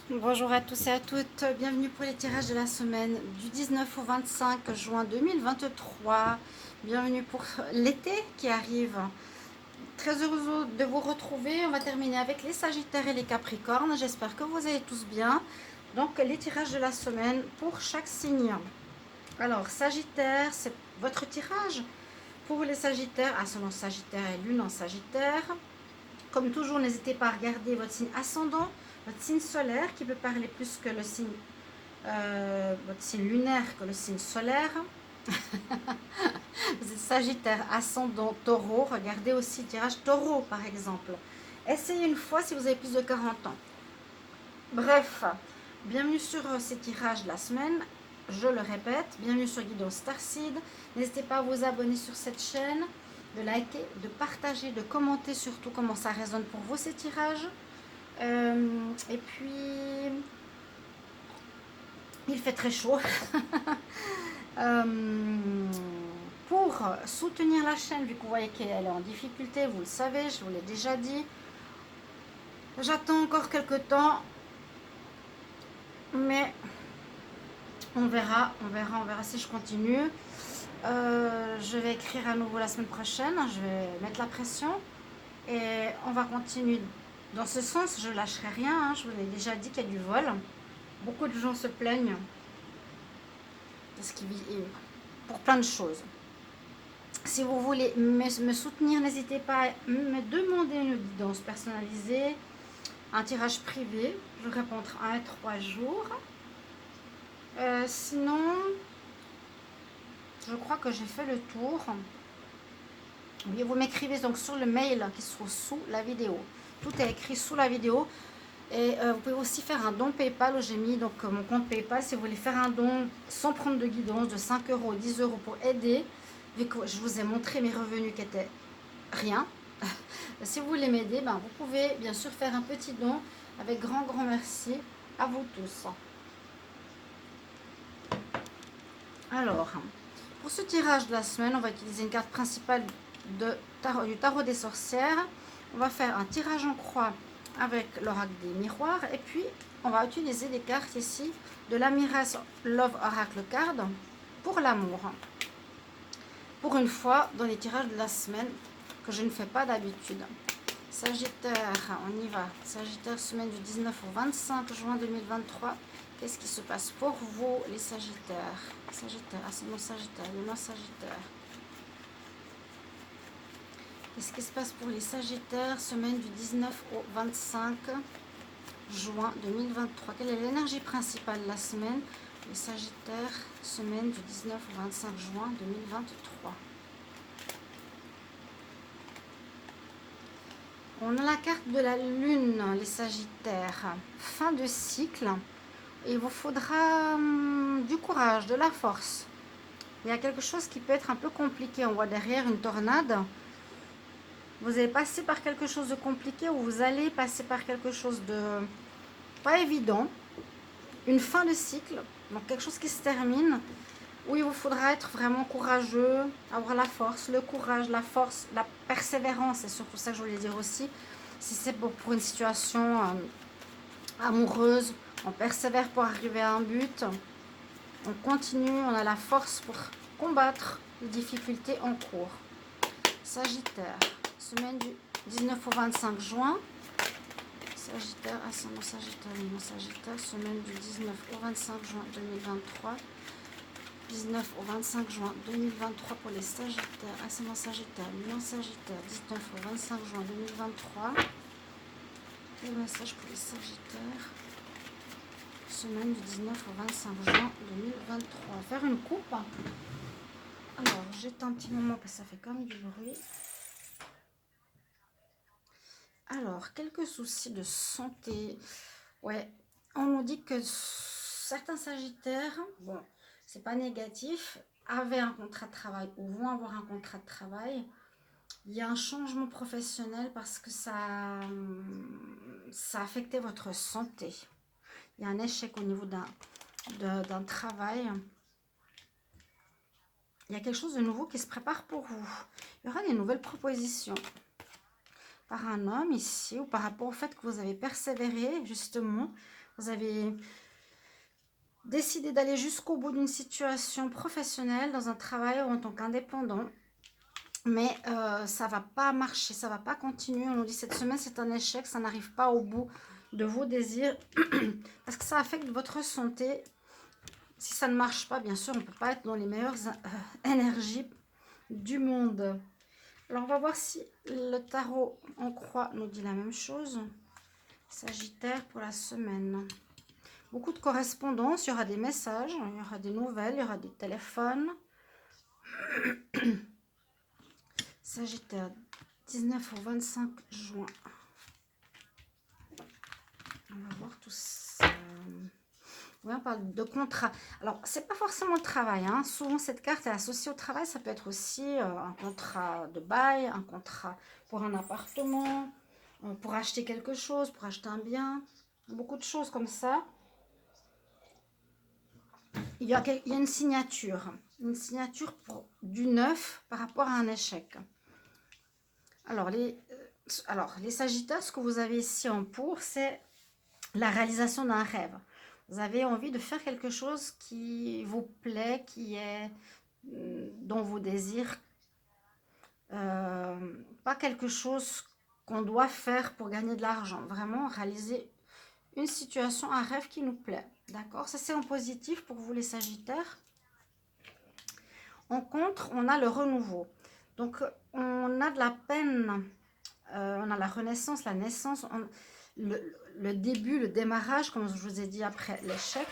Bonjour à tous et à toutes, bienvenue pour les tirages de la semaine du 19 au 25 juin 2023. Bienvenue pour l'été qui arrive. Très heureuse de vous retrouver. On va terminer avec les Sagittaires et les Capricornes. J'espère que vous allez tous bien. Donc les tirages de la semaine pour chaque signe. Alors Sagittaire, c'est votre tirage. Pour les Sagittaires, ascendant Sagittaire et Lune en Sagittaire. Comme toujours, n'hésitez pas à regarder votre signe ascendant, votre signe solaire qui peut parler plus que le signe, votre signe lunaire que le signe solaire. Vous êtes Sagittaire, ascendant, Taureau. Regardez aussi le tirage Taureau par exemple. Essayez une fois si vous avez plus de 40 ans. Bref, bienvenue sur ces tirages de la semaine. Je le répète, bienvenue sur Guidon Starseed. N'hésitez pas à vous abonner sur cette chaîne, de liker, de partager, de commenter surtout comment ça résonne pour vous ces tirages. Et puis, il fait très chaud. Euh, pour soutenir la chaîne, vu que vous voyez qu'elle est en difficulté, vous le savez, je vous l'ai déjà dit. J'attends encore quelques temps, mais on verra si je continue. Je vais écrire à nouveau la semaine prochaine, je vais mettre la pression et on va continuer dans ce sens. Je lâcherai rien, hein. Je vous l'ai déjà dit qu'il y a du vol. Beaucoup de gens se plaignent de ce qui vit pour plein de choses. Si vous voulez me soutenir, n'hésitez pas à me demander une guidance personnalisée, un tirage privé. Je réponds entre 1 et 3 jours. Sinon, je crois que j'ai fait le tour. Oui, vous m'écrivez donc sur le mail qui se trouve sous la vidéo. Tout est écrit sous la vidéo. Et vous pouvez aussi faire un don PayPal où j'ai mis donc mon compte PayPal si vous voulez faire un don sans prendre de guidance de 5 euros, 10 euros pour aider. Vu que je vous ai montré mes revenus qui étaient rien. Si vous voulez m'aider, ben, vous pouvez bien sûr faire un petit don avec grand merci à vous tous. Alors, pour ce tirage de la semaine, on va utiliser une carte principale du tarot des sorcières. On va faire un tirage en croix avec l'oracle des miroirs et puis on va utiliser des cartes ici de l'Amiras Love Oracle Card pour l'amour. Pour une fois dans les tirages de la semaine que je ne fais pas d'habitude. Sagittaire, on y va. Sagittaire, semaine du 19 au 25 juin 2023. Qu'est-ce qui se passe pour vous, les Sagittaires? Sagittaire, ascendant Sagittaire, lunaire Sagittaire. Qu'est-ce qui se passe pour les Sagittaires, semaine du 19 au 25 juin 2023? Quelle est l'énergie principale de la semaine? Les Sagittaires, semaine du 19 au 25 juin 2023. On a la carte de la Lune, les Sagittaires. Fin de cycle. Il vous faudra du courage, de la force. Il y a quelque chose qui peut être un peu compliqué. On voit derrière une tornade. Vous allez passer par quelque chose de compliqué ou vous allez passer par quelque chose de pas évident. Une fin de cycle, donc quelque chose qui se termine, où il vous faudra être vraiment courageux, avoir la force, le courage, la force, la persévérance. C'est surtout ça que je voulais dire aussi. Si c'est pour une situation amoureuse, on persévère pour arriver à un but. On continue, on a la force pour combattre les difficultés en cours. Sagittaire, semaine du 19 au 25 juin. Sagittaire, ascendant Sagittaire, lunaire Sagittaire, semaine du 19 au 25 juin 2023. 19 au 25 juin 2023 pour les Sagittaires, ascendant Sagittaire, lunaire Sagittaire, 19 au 25 juin 2023. Quel message pour les Sagittaires? Semaine du 19 au 25 juin 2023. On va faire une coupe. Alors, j'éteins un petit moment parce que ça fait comme du bruit. Alors, quelques soucis de santé. Ouais, on nous dit que certains Sagittaires, bon, c'est pas négatif, avaient un contrat de travail ou vont avoir un contrat de travail. Il y a un changement professionnel parce que ça a affecté votre santé. Il y a un échec au niveau d'un travail. Il y a quelque chose de nouveau qui se prépare pour vous. Il y aura des nouvelles propositions. par un homme ici, ou par rapport au fait que vous avez persévéré, justement. Vous avez décidé d'aller jusqu'au bout d'une situation professionnelle, dans un travail ou en tant qu'indépendant. Mais ça va pas marcher, ça va pas continuer. On nous dit cette semaine, c'est un échec, ça n'arrive pas au bout de vos désirs. Parce que ça affecte votre santé. Si ça ne marche pas, bien sûr, on ne peut pas être dans les meilleures énergies du monde. Alors, on va voir si le tarot en croix nous dit la même chose. Sagittaire pour la semaine. Beaucoup de correspondance, il y aura des messages, il y aura des nouvelles, il y aura des téléphones. Sagittaire, 19 au 25 juin. On va voir tout ça. Oui, on parle de contrat. Alors, c'est pas forcément le travail, hein. Souvent, cette carte est associée au travail. Ça peut être aussi un contrat de bail, un contrat pour un appartement, pour acheter quelque chose, pour acheter un bien. Beaucoup de choses comme ça. Il y a une signature. Une signature pour du neuf par rapport à un échec. Alors, les Sagittaires, ce que vous avez ici en pour, c'est la réalisation d'un rêve. Vous avez envie de faire quelque chose qui vous plaît, qui est dans vos désirs. Pas quelque chose qu'on doit faire pour gagner de l'argent. Vraiment réaliser une situation, un rêve qui nous plaît. D'accord? Ça, c'est en positif pour vous les Sagittaires. En contre, on a le renouveau. Donc, on a de la peine, on a la renaissance, la naissance, le début, le démarrage, comme je vous ai dit après l'échec.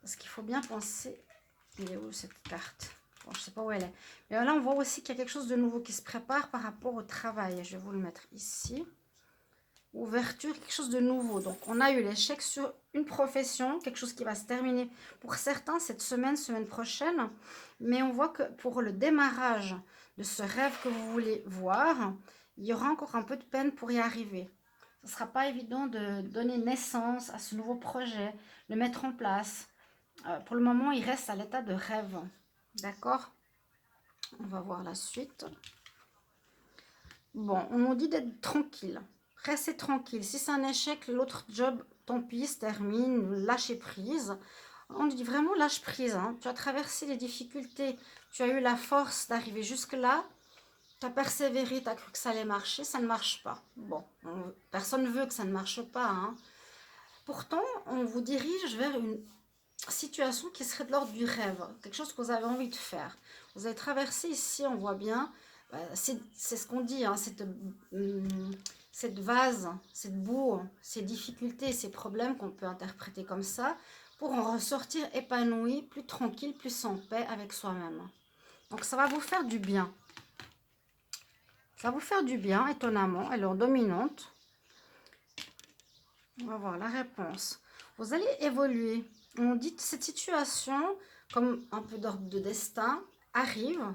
Parce qu'il faut bien penser, il est où cette carte? Bon, je ne sais pas où elle est. Mais là, on voit aussi qu'il y a quelque chose de nouveau qui se prépare par rapport au travail. Je vais vous le mettre ici. Ouverture, quelque chose de nouveau. Donc, on a eu l'échec sur une profession, quelque chose qui va se terminer pour certains cette semaine, semaine prochaine. Mais on voit que pour le démarrage de ce rêve que vous voulez voir, il y aura encore un peu de peine pour y arriver. Ce ne sera pas évident de donner naissance à ce nouveau projet, le mettre en place. Pour le moment, il reste à l'état de rêve. D'accord? On va voir la suite. Bon, on nous dit d'être tranquille. Restez tranquille. Si c'est un échec, l'autre job, tant pis, se termine, lâchez prise. On dit vraiment lâche prise. Hein. Tu as traversé les difficultés, tu as eu la force d'arriver jusque-là. Tu as persévéré, tu as cru que ça allait marcher, ça ne marche pas. Bon, personne ne veut que ça ne marche pas. Hein. Pourtant, on vous dirige vers une situation qui serait de l'ordre du rêve, quelque chose que vous avez envie de faire. Vous avez traversé ici, on voit bien, c'est ce qu'on dit, hein, cette vase, cette boue, ces difficultés, ces problèmes qu'on peut interpréter comme ça, pour en ressortir épanoui, plus tranquille, plus en paix avec soi-même. Donc ça va vous faire du bien. Ça va vous faire du bien, étonnamment, elle est dominante. On va voir la réponse. Vous allez évoluer. On dit que cette situation, comme un peu d'ordre de destin, arrive,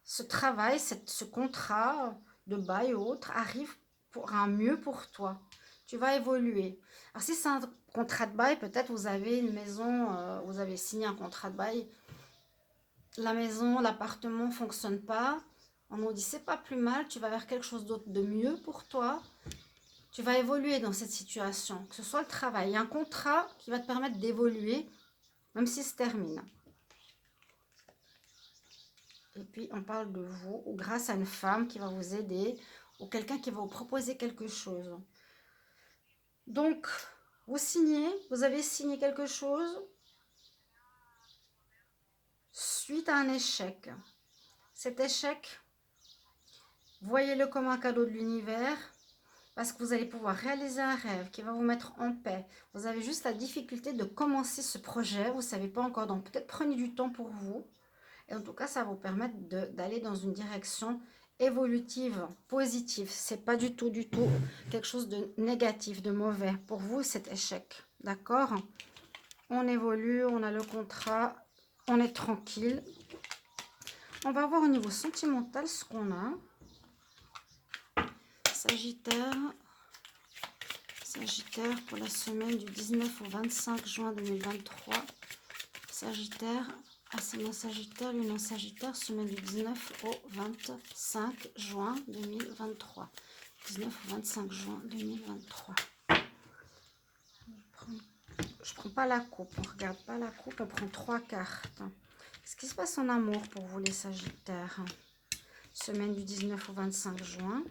ce travail, ce contrat de bail ou autre, arrive pour un mieux pour toi. Tu vas évoluer. Alors si c'est un contrat de bail, peut-être vous avez une maison, vous avez signé un contrat de bail, la maison, l'appartement ne fonctionne pas. On nous dit c'est pas plus mal, tu vas vers quelque chose d'autre de mieux pour toi. Tu vas évoluer dans cette situation, que ce soit le travail. Il y a un contrat qui va te permettre d'évoluer, même s'il se termine. Et puis, on parle de vous, ou grâce à une femme qui va vous aider, ou quelqu'un qui va vous proposer quelque chose. Donc, vous signez, vous avez signé quelque chose suite à un échec. Cet échec, voyez-le comme un cadeau de l'univers. Parce que vous allez pouvoir réaliser un rêve qui va vous mettre en paix. Vous avez juste la difficulté de commencer ce projet. Vous ne savez pas encore. Donc peut-être prenez du temps pour vous. Et en tout cas, ça va vous permettre d'aller dans une direction évolutive, positive. Ce n'est pas du tout quelque chose de négatif, de mauvais. Pour vous, cet échec. D'accord? On évolue, on a le contrat, on est tranquille. On va voir au niveau sentimental ce qu'on a. Sagittaire pour la semaine du 19 au 25 juin 2023. Sagittaire, ascendant Sagittaire, lune en Sagittaire, semaine du 19 au 25 juin 2023. 19 au 25 juin 2023. Je prends pas la coupe, on regarde pas la coupe, on prend 3 cartes. Qu'est-ce qui se passe en amour pour vous les Sagittaires? Semaine du 19 au 25 juin.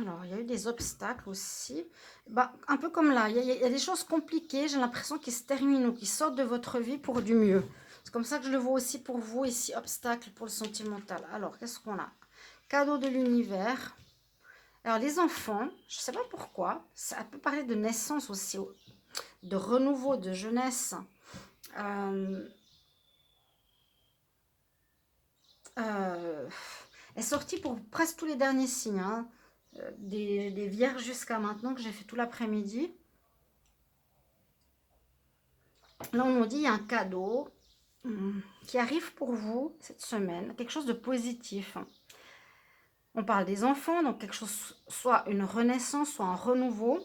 Alors, il y a eu des obstacles aussi. Bah, un peu comme là, il y a des choses compliquées, j'ai l'impression, qui se terminent ou qui sortent de votre vie pour du mieux. C'est comme ça que je le vois aussi pour vous, ici, obstacle pour le sentimental. Alors, qu'est-ce qu'on a? Cadeau de l'univers. Alors, les enfants, je ne sais pas pourquoi, ça peut parler de naissance aussi, de renouveau, de jeunesse. Est sortie pour presque tous les derniers signes, hein. Des vierges jusqu'à maintenant que j'ai fait tout l'après-midi. Là, on nous dit il y a un cadeau qui arrive pour vous cette semaine, quelque chose de positif. On parle des enfants, donc quelque chose, soit une renaissance, soit un renouveau.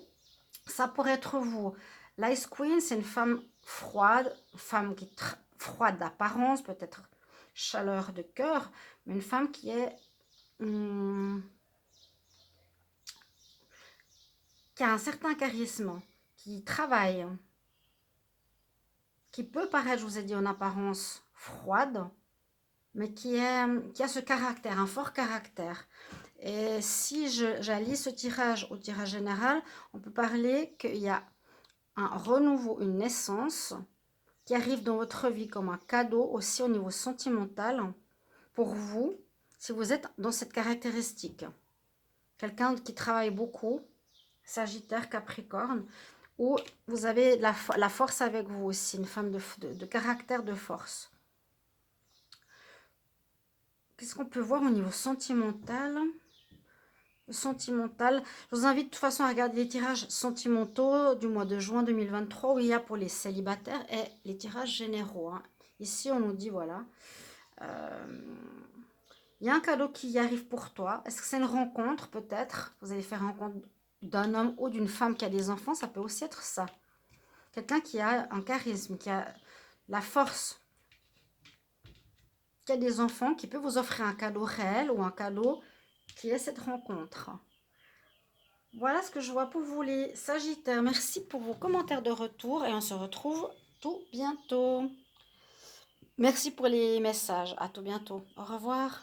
Ça pourrait être vous. L'Ice Queen, c'est une femme froide, femme qui est froide d'apparence, peut-être chaleur de cœur, mais une femme qui est qui a un certain charisme, qui travaille, qui peut paraître, je vous ai dit, en apparence froide, mais qui a ce caractère, un fort caractère. Et si j'allie ce tirage au tirage général, on peut parler qu'il y a un renouveau, une naissance qui arrive dans votre vie comme un cadeau aussi au niveau sentimental pour vous, si vous êtes dans cette caractéristique. Quelqu'un qui travaille beaucoup, Sagittaire, Capricorne, ou vous avez la force avec vous aussi, une femme de caractère, de force. Qu'est-ce qu'on peut voir au niveau sentimental? Sentimental, je vous invite de toute façon à regarder les tirages sentimentaux du mois de juin 2023 où il y a pour les célibataires et les tirages généraux, hein. Ici on nous dit voilà, il y a un cadeau qui arrive pour toi. Est-ce que c'est une rencontre peut-être? Vous allez faire rencontre d'un homme ou d'une femme qui a des enfants, ça peut aussi être ça. Quelqu'un qui a un charisme, qui a la force, qui a des enfants, qui peut vous offrir un cadeau réel ou un cadeau qui est cette rencontre. Voilà ce que je vois pour vous les Sagittaires. Merci pour vos commentaires de retour et on se retrouve tout bientôt. Merci pour les messages. À tout bientôt. Au revoir.